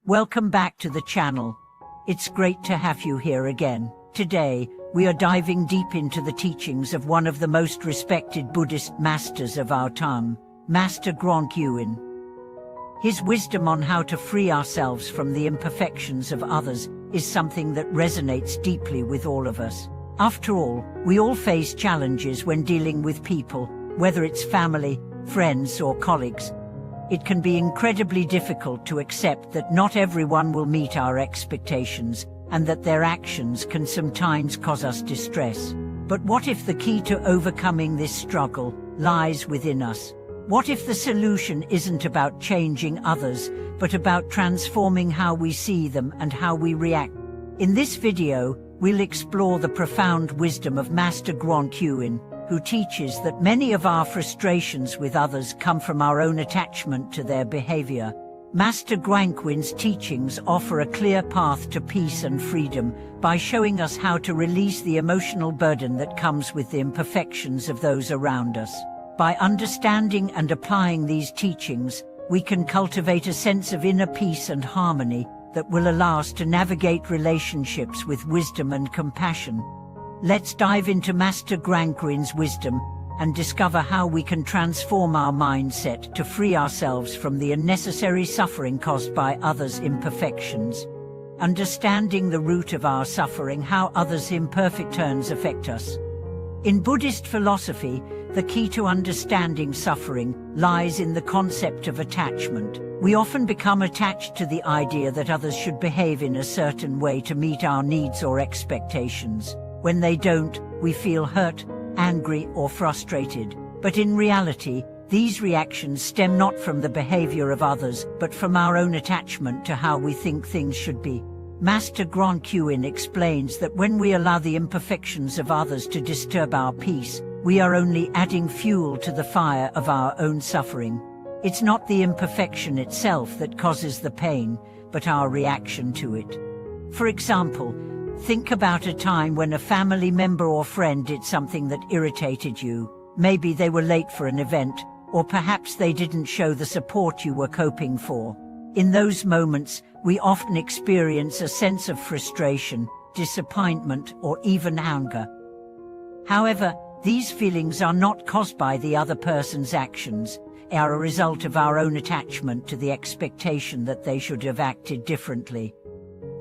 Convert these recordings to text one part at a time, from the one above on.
Welcome back to the channel. It's great to have you here again. Today, we are diving deep into the teachings of one of the most respected Buddhist masters of our time, Master Guangqin. His wisdom on how to free ourselves from the imperfections of others is something that resonates deeply with all of us. After all, we all face challenges when dealing with people, whether it's family, friends, or colleagues. It can be incredibly difficult to accept that not everyone will meet our expectations, and that their actions can sometimes cause us distress. But what if the key to overcoming this struggle lies within us? What if the solution isn't about changing others, but about transforming how we see them and how we react? In this video, we'll explore the profound wisdom of Master Guangqin, who teaches that many of our frustrations with others come from our own attachment to their behavior. Master Guangqin's teachings offer a clear path to peace and freedom by showing us how to release the emotional burden that comes with the imperfections of those around us. By understanding and applying these teachings, we can cultivate a sense of inner peace and harmony that will allow us to navigate relationships with wisdom and compassion. Let's dive into Master Guangqin's wisdom and discover how we can transform our mindset to free ourselves from the unnecessary suffering caused by others' imperfections. Understanding the root of our suffering, how others' imperfect turns affect us. In Buddhist philosophy, the key to understanding suffering lies in the concept of attachment. We often become attached to the idea that others should behave in a certain way to meet our needs or expectations. When they don't, we feel hurt, angry, or frustrated. But in reality, these reactions stem not from the behavior of others, but from our own attachment to how we think things should be. Master Guangqin explains that when we allow the imperfections of others to disturb our peace, we are only adding fuel to the fire of our own suffering. It's not the imperfection itself that causes the pain, but our reaction to it. For example, think about a time when a family member or friend did something that irritated you. Maybe they were late for an event, or perhaps they didn't show the support you were hoping for. In those moments, we often experience a sense of frustration, disappointment, or even anger. However, these feelings are not caused by the other person's actions, they are a result of our own attachment to the expectation that they should have acted differently.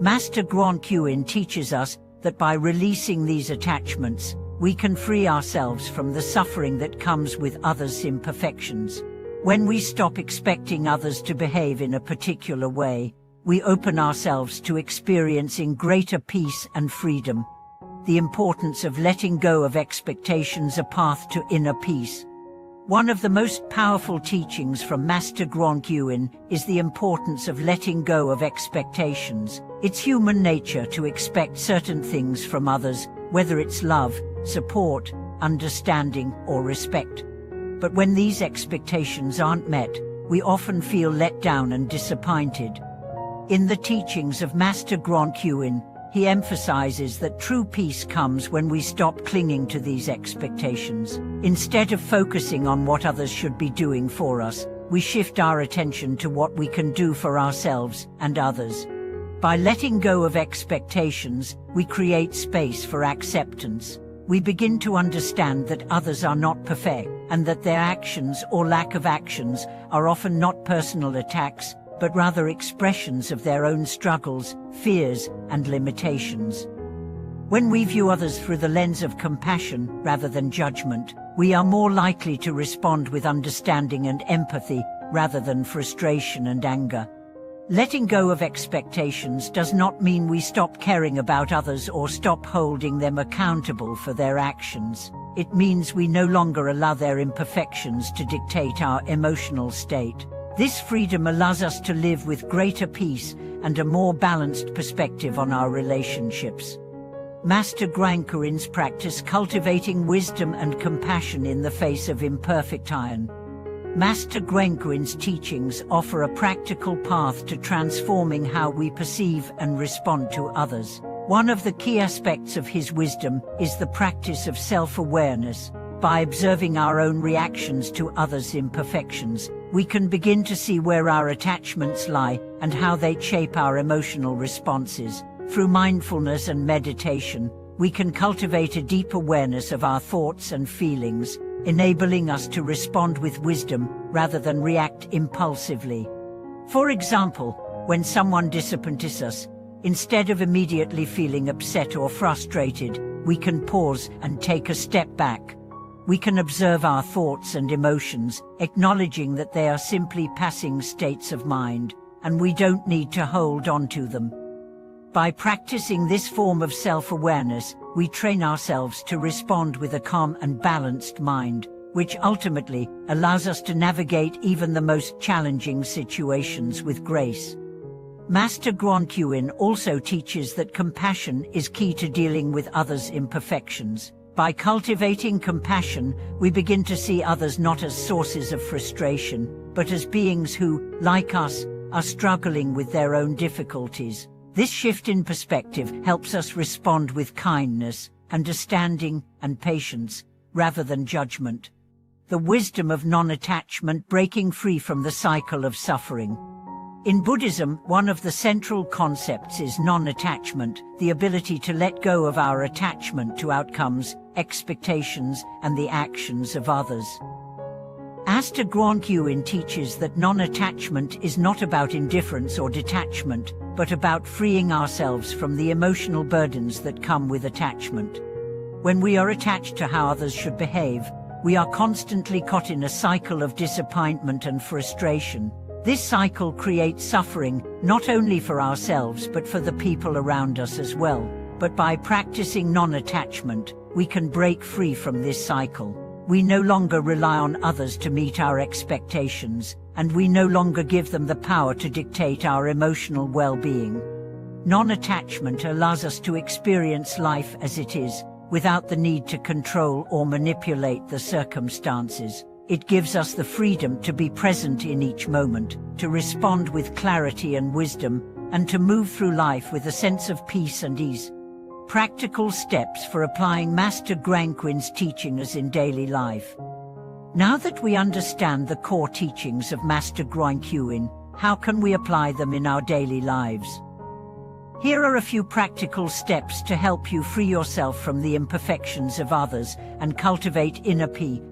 Master Guangqin teaches us that by releasing these attachments, we can free ourselves from the suffering that comes with others' imperfections. When we stop expecting others to behave in a particular way, we open ourselves to experiencing greater peace and freedom. The importance of letting go of expectations, a path to inner peace. One of the most powerful teachings from Master Guangqin is the importance of letting go of expectations. It's human nature to expect certain things from others, whether it's love, support, understanding, or respect. But when these expectations aren't met, we often feel let down and disappointed. In the teachings of Master Guangqin, he emphasizes that true peace comes when we stop clinging to these expectations. Instead of focusing on what others should be doing for us, we shift our attention to what we can do for ourselves and others. By letting go of expectations, we create space for acceptance. We begin to understand that others are not perfect, and that their actions or lack of actions are often not personal attacks, but rather expressions of their own struggles, fears, and limitations. When we view others through the lens of compassion rather than judgment, we are more likely to respond with understanding and empathy rather than frustration and anger. Letting go of expectations does not mean we stop caring about others or stop holding them accountable for their actions. It means we no longer allow their imperfections to dictate our emotional state. This freedom allows us to live with greater peace and a more balanced perspective on our relationships. Master Guangqin's practice cultivating wisdom and compassion in the face of imperfect iron. Master Guangqin's teachings offer a practical path to transforming how we perceive and respond to others. One of the key aspects of his wisdom is the practice of self-awareness. By observing our own reactions to others' imperfections, we can begin to see where our attachments lie and how they shape our emotional responses. Through mindfulness and meditation, we can cultivate a deep awareness of our thoughts and feelings, enabling us to respond with wisdom rather than react impulsively. For example, when someone disappoints us, instead of immediately feeling upset or frustrated, we can pause and take a step back. We can observe our thoughts and emotions, acknowledging that they are simply passing states of mind, and we don't need to hold on to them. By practicing this form of self-awareness, we train ourselves to respond with a calm and balanced mind, which ultimately allows us to navigate even the most challenging situations with grace. Master Guangqin also teaches that compassion is key to dealing with others' imperfections. By cultivating compassion, we begin to see others not as sources of frustration, but as beings who, like us, are struggling with their own difficulties. This shift in perspective helps us respond with kindness, understanding, and patience, rather than judgment. The wisdom of non-attachment, breaking free from the cycle of suffering. In Buddhism, one of the central concepts is non-attachment, the ability to let go of our attachment to outcomes, expectations, and the actions of others. Master Guangqin teaches that non-attachment is not about indifference or detachment, but about freeing ourselves from the emotional burdens that come with attachment. When we are attached to how others should behave, we are constantly caught in a cycle of disappointment and frustration. This cycle creates suffering, not only for ourselves but for the people around us as well. But by practicing non-attachment, we can break free from this cycle. We no longer rely on others to meet our expectations, and we no longer give them the power to dictate our emotional well-being. Non-attachment allows us to experience life as it is, without the need to control or manipulate the circumstances. It gives us the freedom to be present in each moment, to respond with clarity and wisdom, and to move through life with a sense of peace and ease. Practical steps for applying Master Guangqin's teachings in daily life. Now that we understand the core teachings of Master Guangqin, how can we apply them in our daily lives? Here are a few practical steps to help you free yourself from the imperfections of others and cultivate inner peace.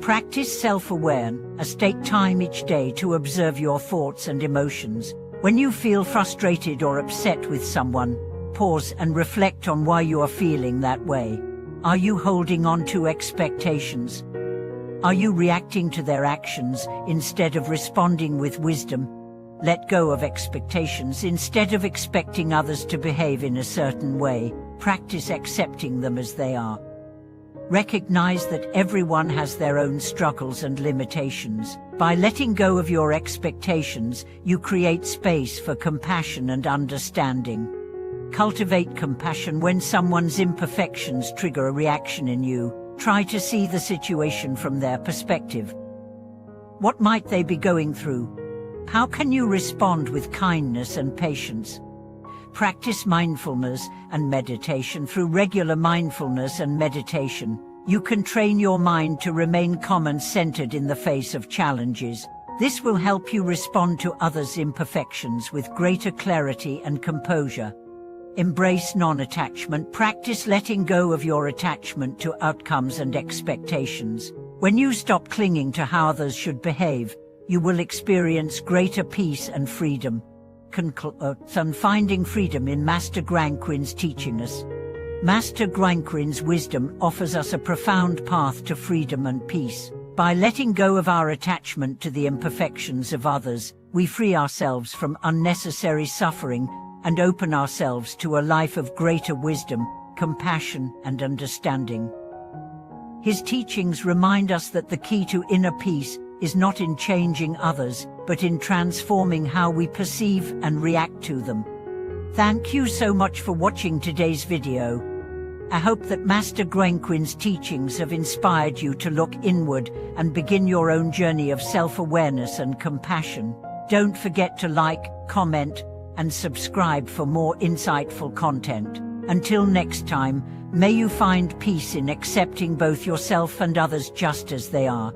Practice self-awareness. Take time each day to observe your thoughts and emotions. When you feel frustrated or upset with someone, pause and reflect on why you are feeling that way. Are you holding on to expectations? Are you reacting to their actions instead of responding with wisdom? Let go of expectations instead of expecting others to behave in a certain way. Practice accepting them as they are. Recognize that everyone has their own struggles and limitations. By letting go of your expectations, you create space for compassion and understanding. Cultivate compassion when someone's imperfections trigger a reaction in you. Try to see the situation from their perspective. What might they be going through? How can you respond with kindness and patience? Practice mindfulness and meditation. Through regular mindfulness and meditation, you can train your mind to remain calm and centered in the face of challenges. This will help you respond to others' imperfections with greater clarity and composure. Embrace non-attachment. Practice letting go of your attachment to outcomes and expectations. When you stop clinging to how others should behave, you will experience greater peace and freedom. Finding freedom in Master Guangqin's teachings. Master Guangqin's wisdom offers us a profound path to freedom and peace. By letting go of our attachment to the imperfections of others, we free ourselves from unnecessary suffering and open ourselves to a life of greater wisdom, compassion, and understanding. His teachings remind us that the key to inner peace is not in changing others, but in transforming how we perceive and react to them. Thank you so much for watching today's video. I hope that Master Guangqin's teachings have inspired you to look inward and begin your own journey of self-awareness and compassion. Don't forget to like, comment, and subscribe for more insightful content. Until next time, may you find peace in accepting both yourself and others just as they are.